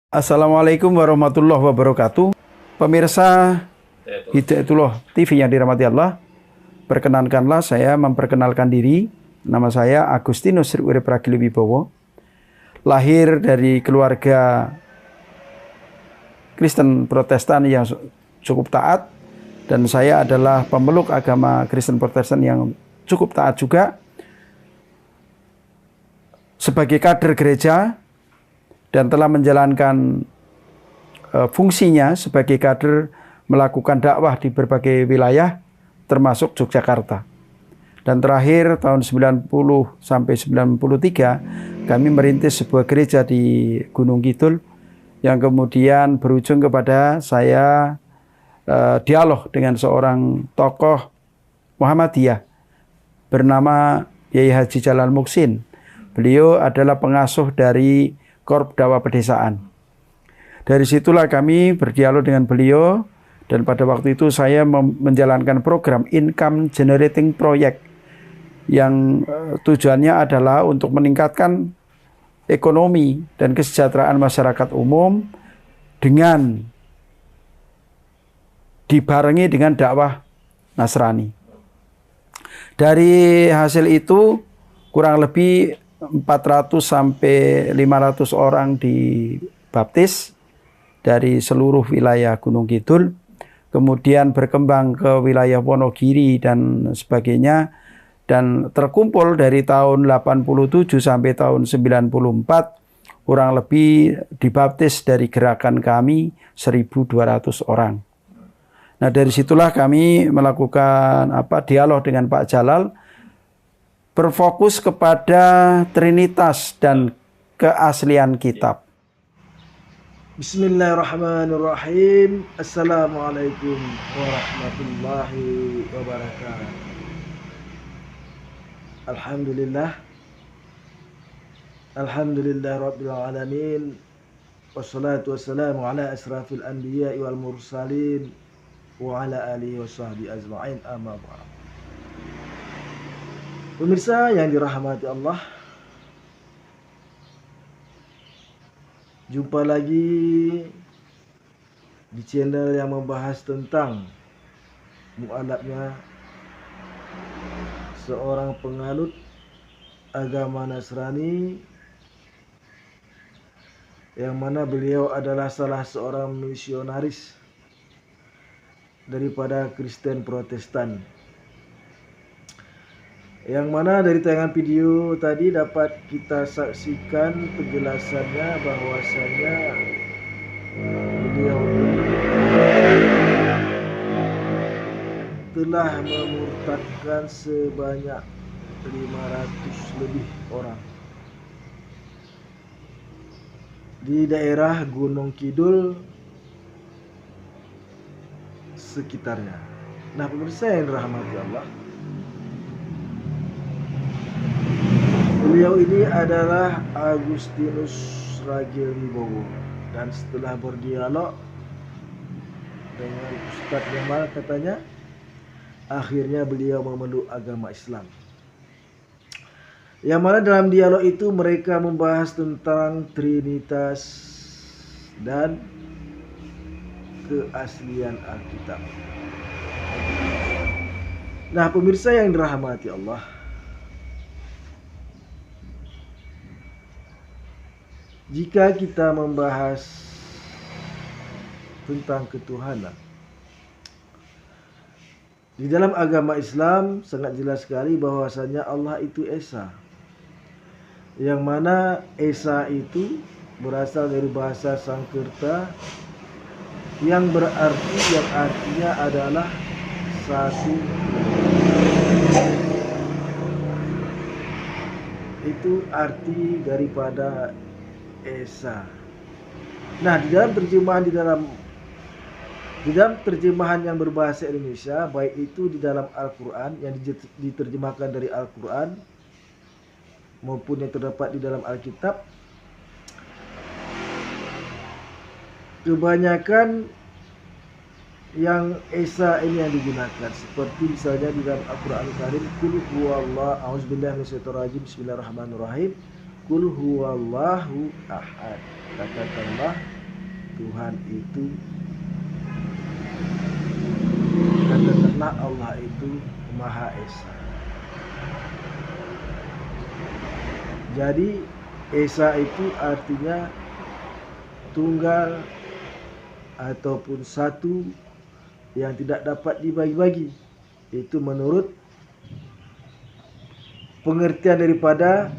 Assalamualaikum warahmatullahi wabarakatuh. Pemirsa Hidayatullah TV yang dirahmati Allah, perkenankanlah saya memperkenalkan diri. Nama saya Agustinus Sri Urip Ragil Wibowo. Lahir dari keluarga Kristen Protestan yang cukup taat, dan saya adalah pemeluk agama Kristen Protestan yang cukup taat juga. Sebagai kader gereja dan telah menjalankan fungsinya sebagai kader melakukan dakwah di berbagai wilayah termasuk Yogyakarta. Dan terakhir tahun 90 sampai 93 kami merintis sebuah gereja di Gunung Kidul yang kemudian berujung kepada saya dialog dengan seorang tokoh Muhammadiyah bernama Yai Haji Jalal Muksin. Beliau adalah pengasuh dari Korp Dakwah Pedesaan. Dari situlah kami berdialog dengan beliau, dan pada waktu itu saya menjalankan program income generating project yang tujuannya adalah untuk meningkatkan ekonomi dan kesejahteraan masyarakat umum dengan dibarengi dengan dakwah Nasrani. Dari hasil itu kurang lebih 400 sampai 500 orang dibaptis dari seluruh wilayah Gunung Kidul, kemudian berkembang ke wilayah Wonogiri dan sebagainya, dan terkumpul dari tahun 87 sampai tahun 94 kurang lebih dibaptis dari gerakan kami 1.200 orang. Nah, dari situlah kami melakukan dialog dengan Pak Jalal, berfokus kepada Trinitas dan keaslian kitab. Bismillahirrahmanirrahim. Assalamualaikum warahmatullahi wabarakatuh. Alhamdulillah. Alhamdulillah rabbil alamin. Wassalatu wassalamu ala asrafil anbiya'i wal mursalin wa ala alihi wa sahbihi ajma'in, amma ba'd. Pemirsa yang dirahmati Allah, jumpa lagi di channel yang membahas tentang mu'alafnya seorang penganut agama Nasrani, yang mana beliau adalah salah seorang misionaris daripada Kristen Protestan, yang mana dari tayangan video tadi dapat kita saksikan penjelasannya bahwasanya beliau telah memurtadkan sebanyak 500 lebih orang di daerah Gunung Kidul sekitarnya. Nah, pemirsa yang dirahmati Allah, beliau ini adalah Agustinus Ragil Wibowo, dan setelah berdialog dengan Ustadz Jamal, katanya akhirnya beliau memeluk agama Islam. Yang mana dalam dialog itu mereka membahas tentang Trinitas dan keaslian Alkitab. Nah, pemirsa yang dirahmati Allah, jika kita membahas tentang ketuhanan di dalam agama Islam, sangat jelas sekali bahwasanya Allah itu Esa, yang mana Esa itu berasal dari bahasa Sanskerta yang berarti, yang artinya adalah satu. Itu arti daripada Esa. Nah, di dalam terjemahan yang berbahasa Indonesia, baik itu di dalam Al-Quran yang diterjemahkan dari Al-Quran maupun yang terdapat di dalam Alkitab, kebanyakan yang Esa ini yang digunakan, seperti misalnya di dalam Al-Quran Al-Karim, Qul huwallahu, a'udzubillahi minasyaitonirrajim, bismillahirrahmanirrahim, Qul huwallahu ahad. Katakanlah Tuhan itu, katakanlah Allah itu Maha Esa. Jadi Esa itu artinya tunggal ataupun satu yang tidak dapat dibagi-bagi. Itu menurut pengertian daripada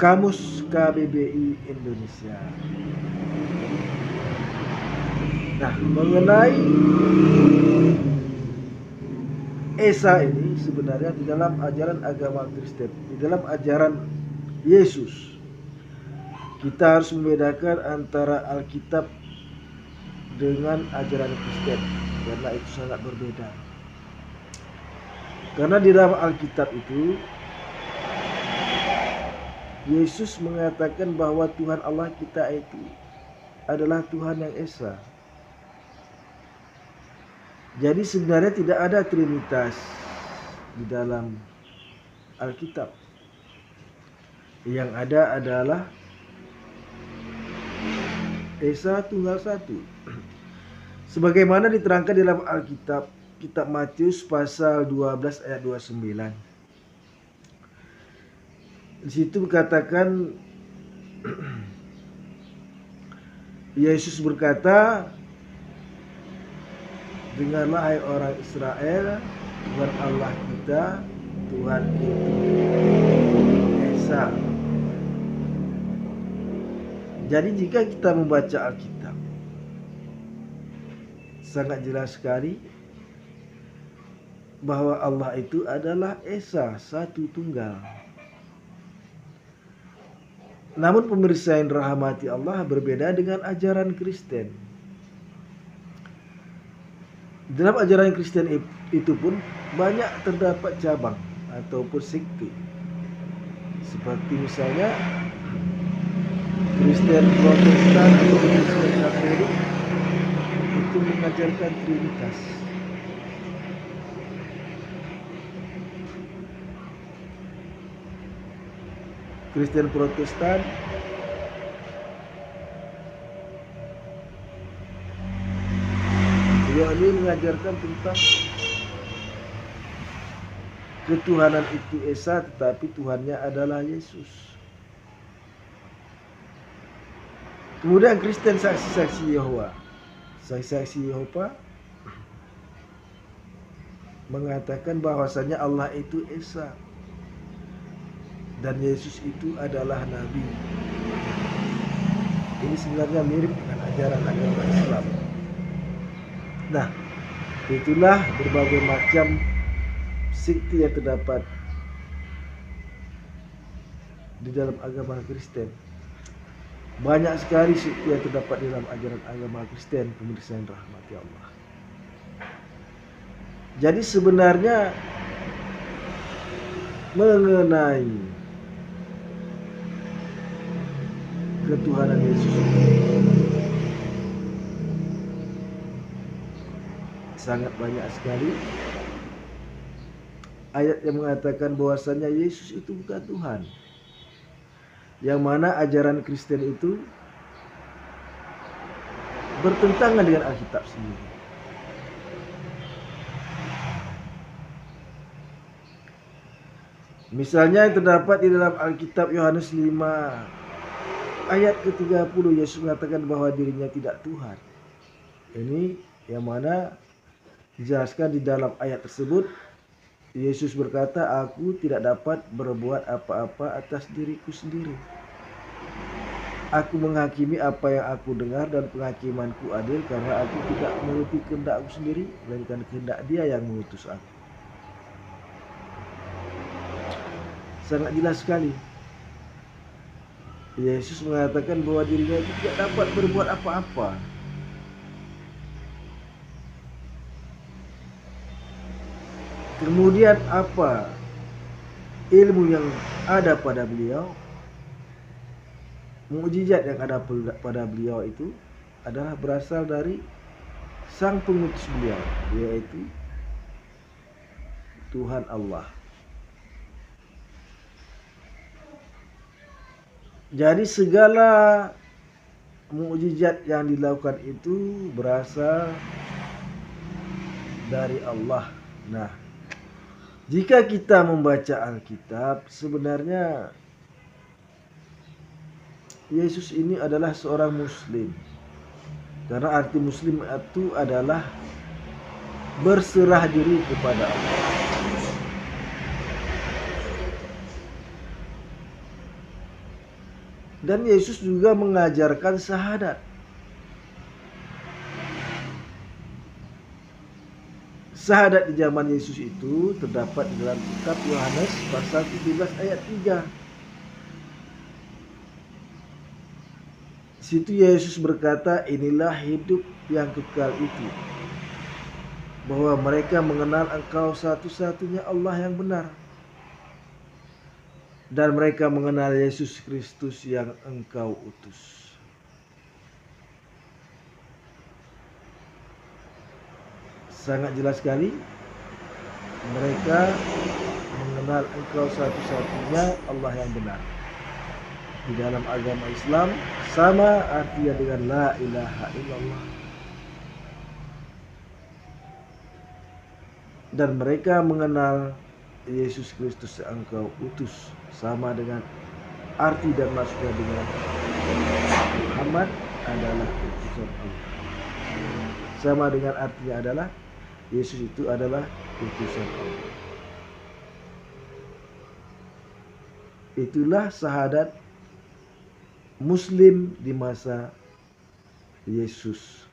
Kamus KBBI Indonesia. Nah, mengenai Esa ini sebenarnya di dalam ajaran agama Kristen, di dalam ajaran Yesus, kita harus membedakan antara Alkitab dengan ajaran Kristen, karena itu sangat berbeda. Karena di dalam Alkitab itu Yesus mengatakan bahwa Tuhan Allah kita itu adalah Tuhan yang Esa. Jadi sebenarnya tidak ada Trinitas di dalam Alkitab. Yang ada adalah Esa tunggal satu. Sebagaimana diterangkan di dalam Alkitab, kitab Matius pasal 12 ayat 29. Di situ dikatakan Yesus berkata, dengarlah hai orang Israel, Tuhan Allah kita, Tuhan itu Esa. Jadi jika kita membaca Alkitab, sangat jelas sekali bahwa Allah itu adalah Esa, satu tunggal. Namun pemirsa yang dirahmati Allah, berbeda dengan ajaran Kristen. Dalam ajaran Kristen itu pun banyak terdapat cabang ataupun sekte. Seperti misalnya Kristen Protestan atau Kristen Katolik itu mengajarkan Trinitas. Kristen Protestan ini mengajarkan tentang ketuhanan itu Esa, tetapi Tuhannya adalah Yesus. Kemudian Kristen saksi-saksi Yehova, saksi-saksi Yehova mengatakan bahwasanya Allah itu Esa dan Yesus itu adalah Nabi. Ini sebenarnya mirip dengan ajaran agama Islam. Nah, itulah berbagai macam sekte yang terdapat di dalam agama Kristen. Banyak sekali sekte yang terdapat di dalam ajaran agama Kristen, pemirsa yang dirahmati Allah. Jadi sebenarnya mengenai ketuhanan Yesus sangat banyak sekali ayat yang mengatakan bahwasannya Yesus itu bukan Tuhan. Yang mana ajaran Kristen itu bertentangan dengan Alkitab sendiri. Misalnya yang terdapat di dalam Alkitab Yohanes 5 ayat ke-30, Yesus mengatakan bahwa dirinya tidak Tuhan. Ini yang mana dijelaskan di dalam ayat tersebut. Yesus berkata, aku tidak dapat berbuat apa-apa atas diriku sendiri. Aku menghakimi apa yang aku dengar dan penghakimanku adil, karena aku tidak menuruti kehendakku sendiri, melainkan kehendak Dia yang mengutus aku. Sangat jelas sekali. Yesus mengatakan bahwa dirinya itu tidak dapat berbuat apa-apa. Kemudian apa ilmu yang ada pada beliau, mukjizat yang ada pada beliau itu adalah berasal dari sang pengutus beliau, yaitu Tuhan Allah. Jadi segala mukjizat yang dilakukan itu berasal dari Allah. Nah, jika kita membaca Alkitab, sebenarnya Yesus ini adalah seorang Muslim. Karena arti Muslim itu adalah berserah diri kepada Allah. Dan Yesus juga mengajarkan syahadat. Syahadat di zaman Yesus itu terdapat di dalam kitab Yohanes pasal 17 ayat 3. Di situ Yesus berkata, inilah hidup yang kekal itu, bahwa mereka mengenal Engkau satu-satunya Allah yang benar, dan mereka mengenal Yesus Kristus yang Engkau utus. Sangat jelas sekali, mereka mengenal Engkau satu-satunya Allah yang benar. Di dalam agama Islam sama artinya dengan la ilaha illallah. Dan mereka mengenal Yesus Kristus yang Engkau utus, sama dengan arti dan maksudnya dengan Muhammad adalah utusan Allah. Sama dengan artinya adalah Yesus itu adalah utusan Allah. Itulah syahadat Muslim di masa Yesus.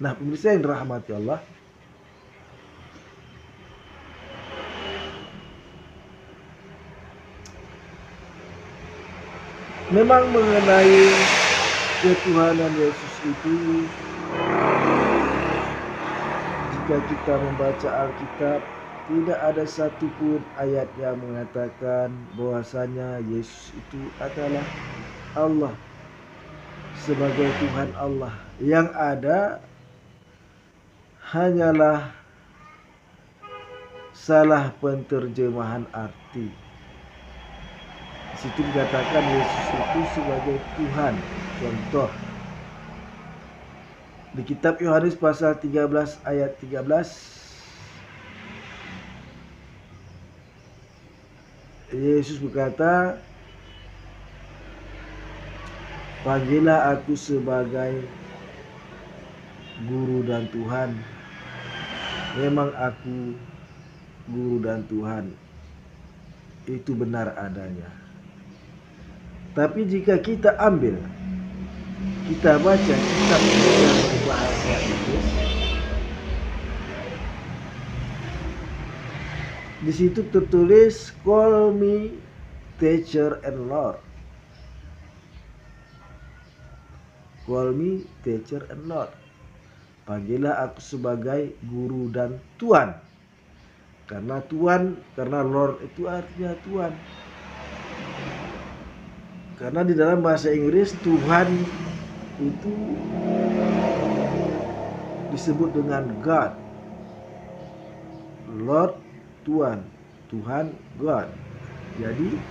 Nah, pemirsa yang dirahmati Allah, memang mengenai ketuhanan Yesus itu, jika kita membaca Alkitab, tidak ada satupun ayat yang mengatakan bahwasanya Yesus itu adalah Allah sebagai Tuhan Allah. Yang ada hanyalah salah penterjemahan arti. Di situ dikatakan Yesus itu sebagai Tuhan. Contoh di kitab Yohanes pasal 13 ayat 13, Yesus berkata, panggillah aku sebagai guru dan Tuhan. Memang aku guru dan Tuhan, itu benar adanya. Tapi jika kita ambil, kita baca kitab yang berbahasa Inggris, di situ tertulis call me teacher and Lord. Call me teacher and Lord. Panggillah aku sebagai guru dan Tuhan. Karena Tuhan, karena Lord itu artinya Tuhan. Karena di dalam bahasa Inggris Tuhan itu disebut dengan God. Lord Tuhan, Tuhan God. Jadi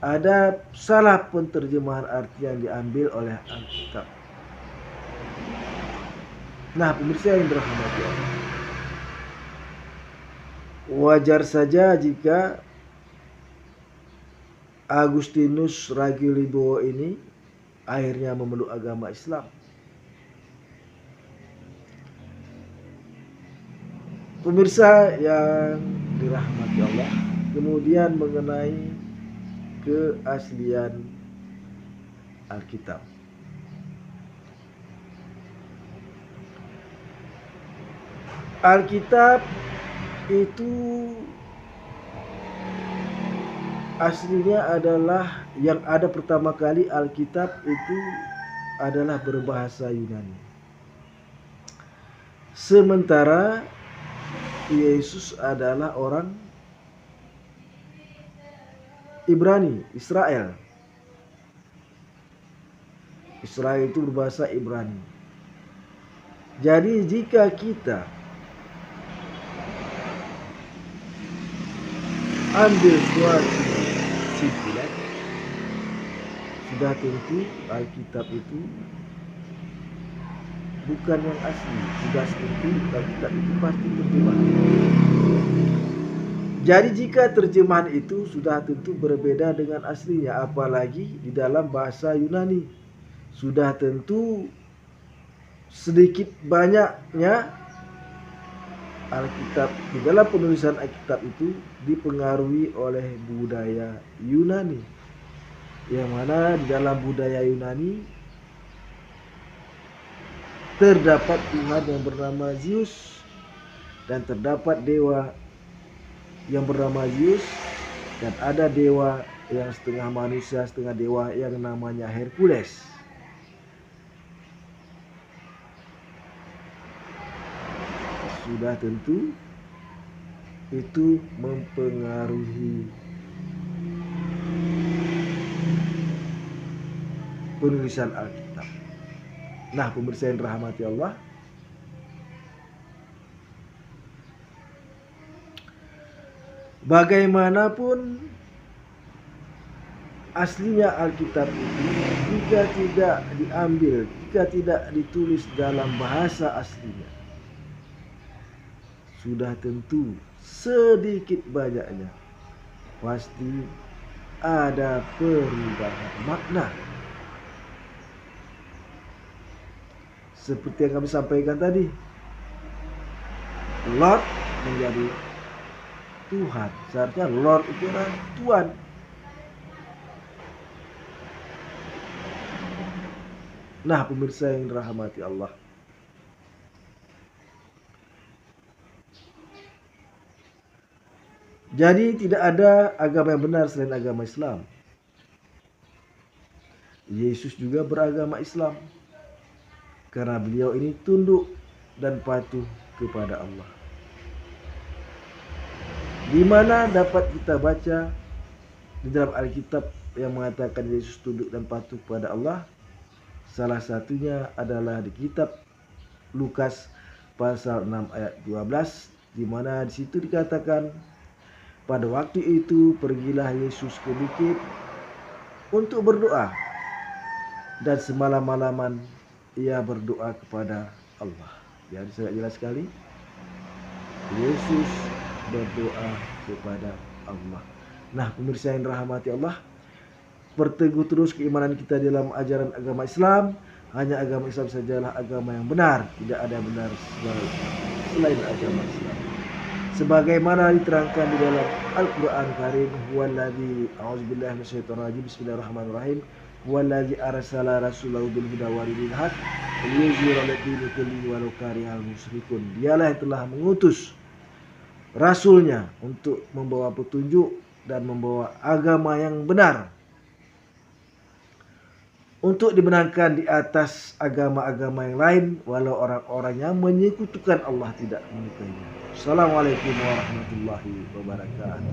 ada salah penterjemahan arti yang diambil oleh Alkitab. Nah, pemirsa yang dirahmati Allah, wajar saja jika Agustinus Ragilibowo ini akhirnya memeluk agama Islam. Pemirsa yang dirahmati Allah, kemudian mengenai keaslian Alkitab. Alkitab itu aslinya adalah, yang ada pertama kali Alkitab itu adalah berbahasa Yunani. Sementara Yesus adalah orang Ibrani, Israel. Israel itu berbahasa Ibrani. Jadi jika kita ambil suatu kesimpulan, sudah tentu Alkitab itu bukan yang asli. Sudah tentu Alkitab itu pasti terjemahan. Jadi jika terjemahan itu sudah tentu berbeda dengan aslinya, apalagi di dalam bahasa Yunani, sudah tentu sedikit banyaknya Alkitab, di dalam penulisan Alkitab itu dipengaruhi oleh budaya Yunani, yang mana di dalam budaya Yunani terdapat Tuhan yang bernama Zeus dan terdapat dewa yang bernama Zeus, dan ada dewa yang setengah manusia setengah dewa yang namanya Hercules. Sudah tentu itu mempengaruhi penulisan Alkitab. Nah, pemirsa yang dirahmati Allah, bagaimanapun aslinya Alkitab itu, jika tidak diambil, jika tidak ditulis dalam bahasa aslinya, sudah tentu sedikit banyaknya pasti ada perubahan makna. Seperti yang kami sampaikan tadi, Lord menjadi Tuhan. Seharusnya Lord itu adalah Tuhan. Nah, pemirsa yang dirahmati Allah, jadi tidak ada agama yang benar selain agama Islam. Yesus juga beragama Islam karena beliau ini tunduk dan patuh kepada Allah. Di mana dapat kita baca di dalam Alkitab yang mengatakan Yesus tunduk dan patuh kepada Allah? Salah satunya adalah di kitab Lukas pasal 6 ayat 12, di mana di situ dikatakan, pada waktu itu pergilah Yesus ke bukit untuk berdoa, dan semalam-malaman ia berdoa kepada Allah. Jadi sangat jelas sekali, Yesus berdoa kepada Allah. Nah, pemirsa yang dirahmati Allah, perteguh terus keimanan kita dalam ajaran agama Islam. Hanya agama Islam sajalah agama yang benar, tidak ada yang benar selain agama Islam. Sebagaimana diterangkan di dalam Al-Quran Karim, huwallazi a'udzubillahi minasyaitonir rajim, bismillahirrahmanirrahim, huwallazi arsala rasulahu bil huda wa dinil haq liyuzhirahu 'ala dini kullihi walau karihal musyrikun. Dialah yang telah mengutus rasulnya untuk membawa petunjuk dan membawa agama yang benar, untuk dibenarkan di atas agama-agama yang lain, walau orang-orang yang menyekutukan Allah tidak menyukainya. Assalamualaikum warahmatullahi wabarakatuh.